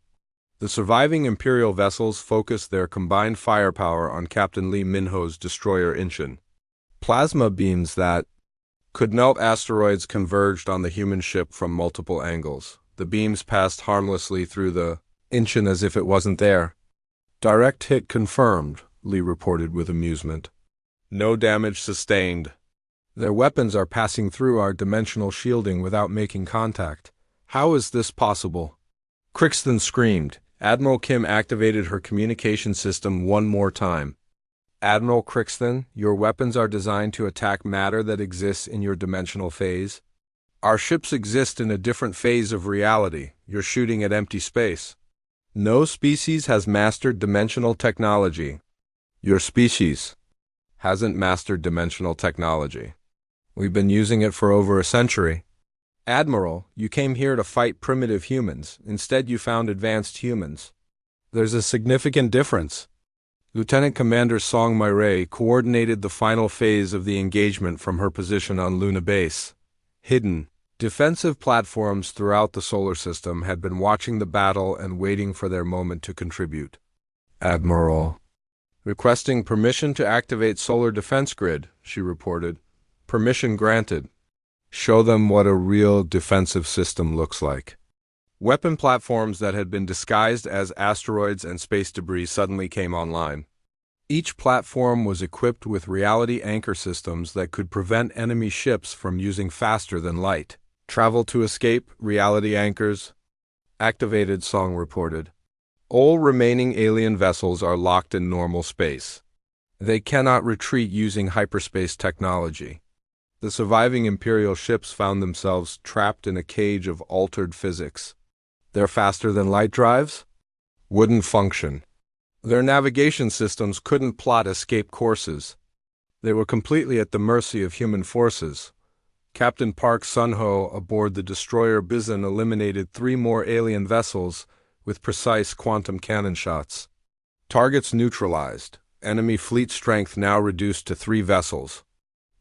The surviving Imperial vessels focused their combined firepower on Captain Lee Minho's destroyer Inchin. Plasma beams that could melt asteroids converged on the human ship from multiple angles. The beams passed harmlessly through the Inchin as if it wasn't there. Direct hit confirmed, Lee reported with amusement. No damage sustained. Their weapons are passing through our dimensional shielding without making contact. How is this possible? Crixton screamed. Admiral Kim activated her communication system one more time. Admiral Crixton, your weapons are designed to attack matter that exists in your dimensional phase. Our ships exist in a different phase of reality. You're shooting at empty space. No species has mastered dimensional technology. Your species hasn't mastered dimensional technology. We've been using it for over a century. Admiral, you came here to fight primitive humans. Instead, you found advanced humans. There's a significant difference. Lieutenant Commander Song Myray coordinated the final phase of the engagement from her position on Luna Base. Hidden, defensive platforms throughout the solar system had been watching the battle and waiting for their moment to contribute. Admiral, requesting permission to activate solar defense grid, she reported. Permission granted. Show them what a real defensive system looks like. Weapon platforms that had been disguised as asteroids and space debris suddenly came online. Each platform was equipped with reality anchor systems that could prevent enemy ships from using faster than light. Travel to escape, reality anchors. Activated, Song reported. All remaining alien vessels are locked in normal space. They cannot retreat using hyperspace technology. The surviving Imperial ships found themselves trapped in a cage of altered physics. They're faster than light drives? Wouldn't function. Their navigation systems couldn't plot escape courses. They were completely at the mercy of human forces. Captain Park Sun-ho aboard the destroyer Bizon eliminated 3 more alien vessels with precise quantum cannon shots. Targets neutralized. Enemy fleet strength now reduced to 3 vessels.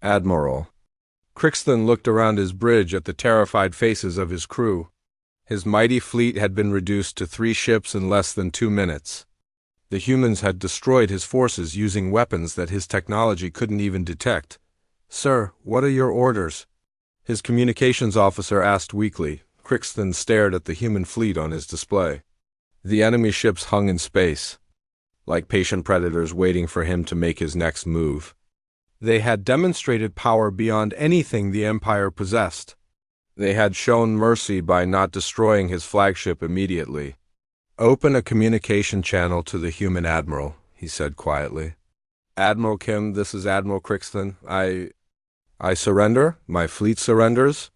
Admiral Crixton looked around his bridge at the terrified faces of his crew. His mighty fleet had been reduced to 3 ships in less than 2 minutes. The humans had destroyed his forces using weapons that his technology couldn't even detect. "Sir, what are your orders?" His communications officer asked weakly. Crixton stared at the human fleet on his display. The enemy ships hung in space, like patient predators waiting for him to make his next move. They had demonstrated power beyond anything the Empire possessed. They had shown mercy by not destroying his flagship immediately. "Open a communication channel to the human admiral," he said quietly. "Admiral Kim, this is Admiral Crixton. I surrender? My fleet surrenders?"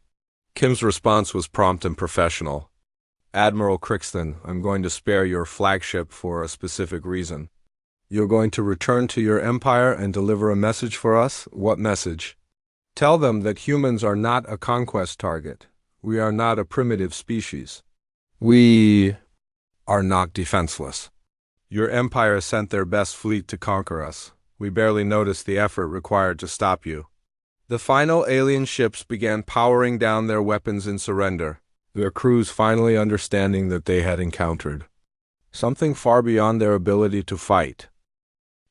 Kim's response was prompt and professional. "Admiral Crixton, I'm going to spare your flagship for a specific reason. You're going to return to your empire and deliver a message for us? What message?" "Tell them that humans are not a conquest target. We are not a primitive species. We are not defenseless. Your empire sent their best fleet to conquer us. We barely noticed the effort required to stop you." The final alien ships began powering down their weapons in surrender, their crews finally understanding that they had encountered something far beyond their ability to fight.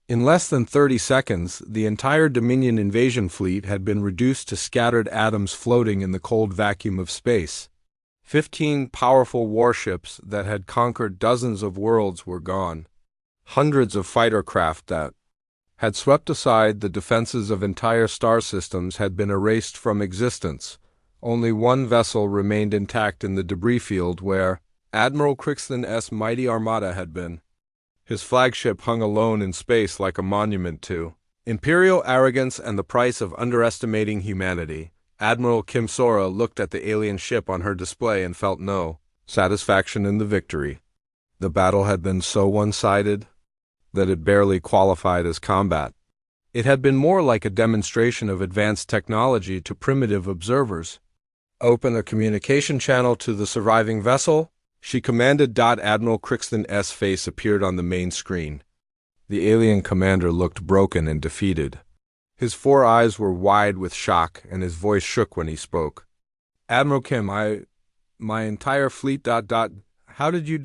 In less than 30 seconds, the entire Dominion invasion fleet had been reduced to scattered atoms floating in the cold vacuum of space. 15 powerful warships that had conquered dozens of worlds were gone. Hundreds of fighter craft that had swept aside the defenses of entire star systems had been erased from existence. Only 1 vessel remained intact in the debris field where Admiral Crixton's mighty armada had been. His flagship hung alone in space like a monument to imperial arrogance and the price of underestimating humanity. Admiral Kim Sora looked at the alien ship on her display and felt no satisfaction in the victory. The battle had been so one-sided that it barely qualified as combat. It had been more like a demonstration of advanced technology to primitive observers. "Open a communication channel to the surviving vessel," she commanded. Admiral Crixton's face appeared on the main screen. The alien commander looked broken and defeated. His 4 eyes were wide with shock, and his voice shook when he spoke. "Admiral Kim, my entire fleet. How did you.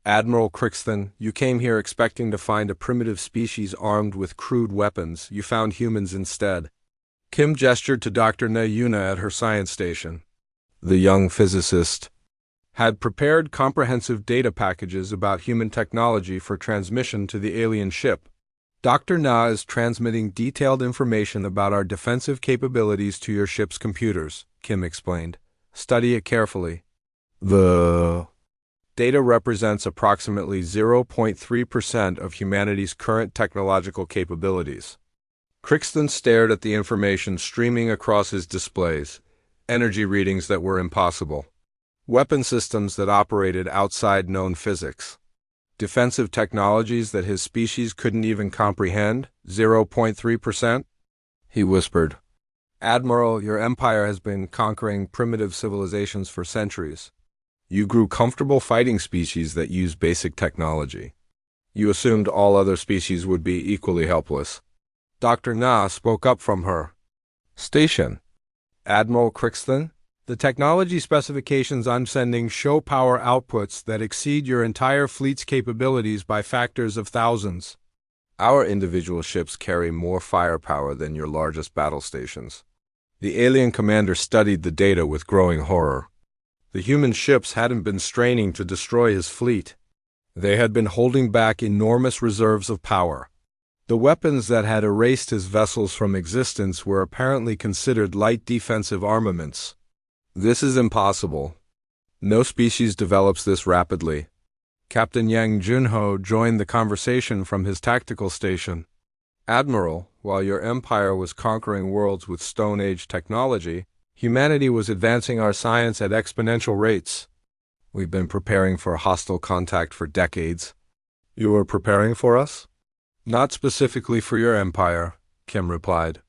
Admiral Crixton, you came here expecting to find a primitive species armed with crude weapons. You found humans instead." Kim gestured to Dr. Na Yuna at her science station. The young physicist had prepared comprehensive data packages about human technology for transmission to the alien ship. "Dr. Na is transmitting detailed information about our defensive capabilities to your ship's computers," Kim explained. "Study it carefully. The data represents approximately 0.3% of humanity's current technological capabilities." Crixton stared at the information streaming across his displays, energy readings that were impossible, weapon systems that operated outside known physics, defensive technologies that his species couldn't even comprehend. 0.3%? He whispered. "Admiral, your empire has been conquering primitive civilizations for centuries. You grew comfortable fighting species that use basic technology. You assumed all other species would be equally helpless." Dr. Na spoke up from her station. "Admiral Crixton, the technology specifications I'm sending show power outputs that exceed your entire fleet's capabilities by factors of thousands. Our individual ships carry more firepower than your largest battle stations." The alien commander studied the data with growing horror. The human ships hadn't been straining to destroy his fleet. They had been holding back enormous reserves of power. The weapons that had erased his vessels from existence were apparently considered light defensive armaments. "This is impossible. No species develops this rapidly." Captain Yang Junho joined the conversation from his tactical station. Admiral, while your empire was conquering worlds with Stone Age technology, humanity was advancing our science at exponential rates. We've been preparing for hostile contact for decades. You were preparing for us? Not specifically for your empire, Kim replied.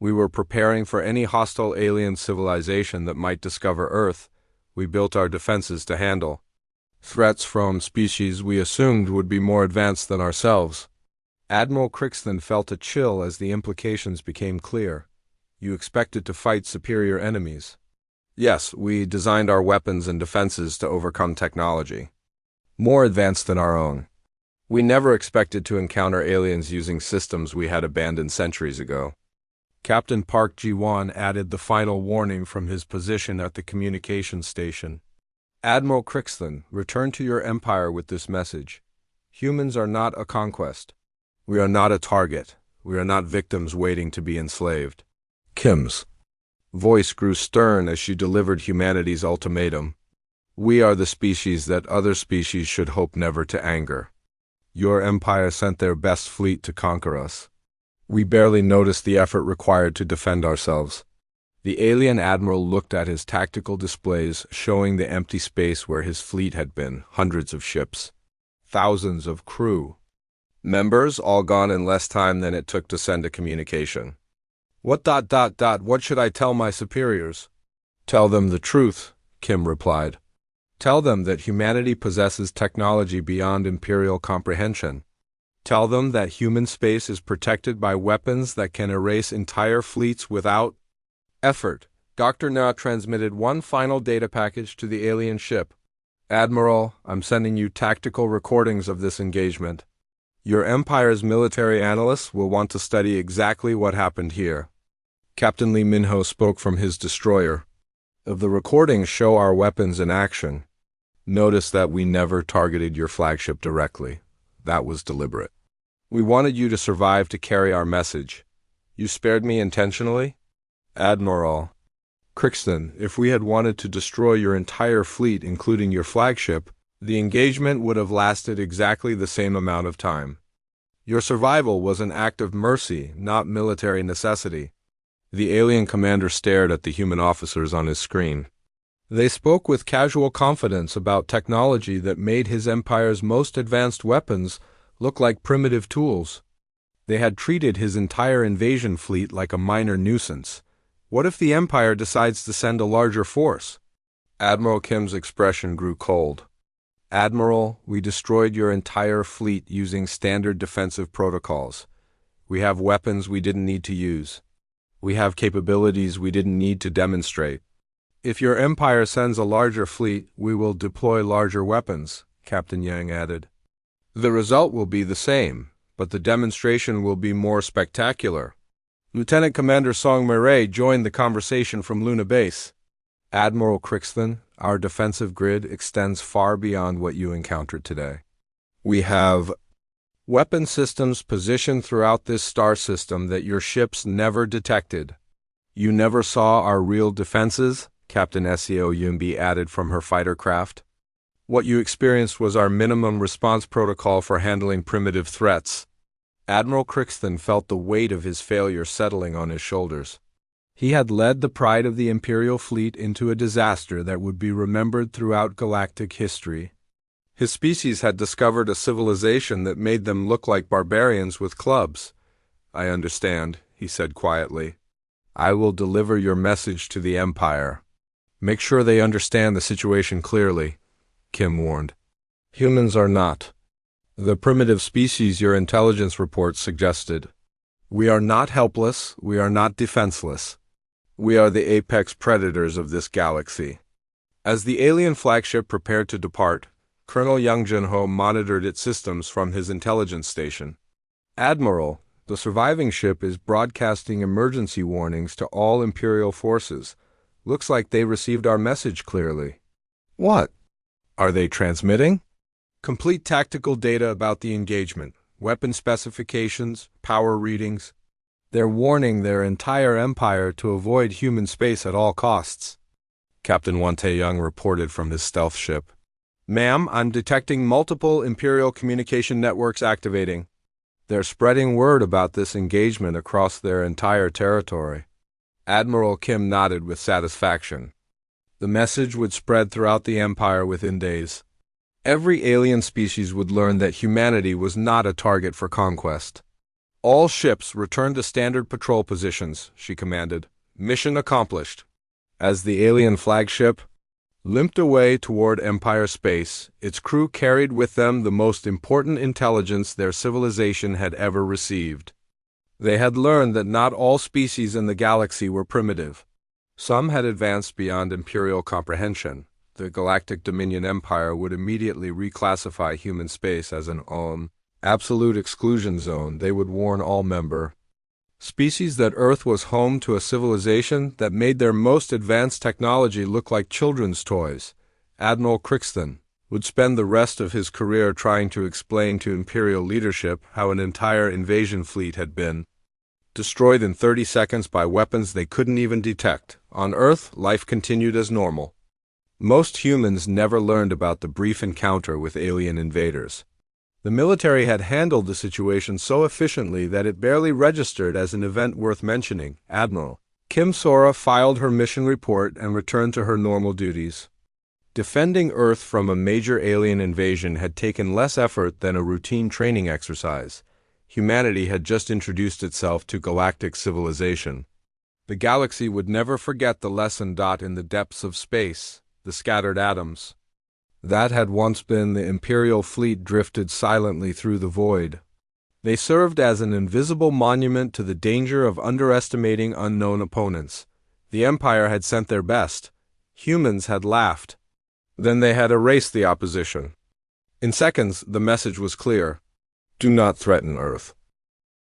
We were preparing for any hostile alien civilization that might discover Earth. We built our defenses to handle threats from species we assumed would be more advanced than ourselves. Admiral Crixton felt a chill as the implications became clear. You expected to fight superior enemies. Yes, we designed our weapons and defenses to overcome technology more advanced than our own. We never expected to encounter aliens using systems we had abandoned centuries ago. Captain Park Ji-won added the final warning from his position at the communications station. Admiral Crixton, return to your empire with this message. Humans are not a conquest. We are not a target. We are not victims waiting to be enslaved. Kim's voice grew stern as she delivered humanity's ultimatum. We are the species that other species should hope never to anger. Your empire sent their best fleet to conquer us. We barely noticed the effort required to defend ourselves. The alien admiral looked at his tactical displays, showing the empty space where his fleet had been, hundreds of ships, thousands of crew. Members all gone in less time than it took to send a communication. What should I tell my superiors? Tell them the truth, Kim replied. Tell them that humanity possesses technology beyond imperial comprehension. Tell them that human space is protected by weapons that can erase entire fleets without effort. Dr. Na transmitted one final data package to the alien ship. Admiral, I'm sending you tactical recordings of this engagement. Your empire's military analysts will want to study exactly what happened here. Captain Lee Minho spoke from his destroyer. The recordings show our weapons in action. Notice that we never targeted your flagship directly. That was deliberate. We wanted you to survive to carry our message. You spared me intentionally? Admiral Crixton, if we had wanted to destroy your entire fleet, including your flagship, the engagement would have lasted exactly the same amount of time. Your survival was an act of mercy, not military necessity. The alien commander stared at the human officers on his screen. They spoke with casual confidence about technology that made his empire's most advanced weapons look like primitive tools. They had treated his entire invasion fleet like a minor nuisance. What if the empire decides to send a larger force? Admiral Kim's expression grew cold. Admiral, we destroyed your entire fleet using standard defensive protocols. We have weapons we didn't need to use. We have capabilities we didn't need to demonstrate. If your empire sends a larger fleet, we will deploy larger weapons, Captain Yang added. The result will be the same, but the demonstration will be more spectacular. Lieutenant Commander Song Murray joined the conversation from Luna Base. Admiral Crixton, our defensive grid extends far beyond what you encountered today. We have weapon systems positioned throughout this star system that your ships never detected. You never saw our real defenses, Captain Seo Yunbi added from her fighter craft. What you experienced was our minimum response protocol for handling primitive threats. Admiral Crixton felt the weight of his failure settling on his shoulders. He had led the pride of the Imperial fleet into a disaster that would be remembered throughout galactic history. His species had discovered a civilization that made them look like barbarians with clubs. I understand, he said quietly. I will deliver your message to the Empire. Make sure they understand the situation clearly, Kim warned. Humans are not the primitive species your intelligence reports suggested. We are not helpless, we are not defenseless. We are the apex predators of this galaxy. As the alien flagship prepared to depart, Colonel Yang Junho monitored its systems from his intelligence station. Admiral, the surviving ship is broadcasting emergency warnings to all Imperial forces. Looks like they received our message clearly. What? Are they transmitting? Complete tactical data about the engagement, weapon specifications, power readings. They're warning their entire empire to avoid human space at all costs. Captain Wan Tae-young reported from his stealth ship. Ma'am, I'm detecting multiple Imperial communication networks activating. They're spreading word about this engagement across their entire territory. Admiral Kim nodded with satisfaction. The message would spread throughout the Empire within days. Every alien species would learn that humanity was not a target for conquest. All ships return to standard patrol positions, she commanded. Mission accomplished. As the alien flagship limped away toward Empire space, its crew carried with them the most important intelligence their civilization had ever received. They had learned that not all species in the galaxy were primitive. Some had advanced beyond imperial comprehension. The Galactic Dominion Empire would immediately reclassify human space as an absolute exclusion zone. They would warn all member species that Earth was home to a civilization that made their most advanced technology look like children's toys. Admiral Crixton would spend the rest of his career trying to explain to Imperial leadership how an entire invasion fleet had been destroyed in 30 seconds by weapons they couldn't even detect. On Earth, life continued as normal. Most humans never learned about the brief encounter with alien invaders. The military had handled the situation so efficiently that it barely registered as an event worth mentioning. Admiral Kim Sora filed her mission report and returned to her normal duties. Defending Earth from a major alien invasion had taken less effort than a routine training exercise. Humanity had just introduced itself to galactic civilization. The galaxy would never forget the lesson. In the depths of space, the scattered atoms that had once been the Imperial fleet drifted silently through the void. They served as an invisible monument to the danger of underestimating unknown opponents. The Empire had sent their best. Humans had laughed. Then they had erased the opposition. In seconds, the message was clear. Do not threaten Earth.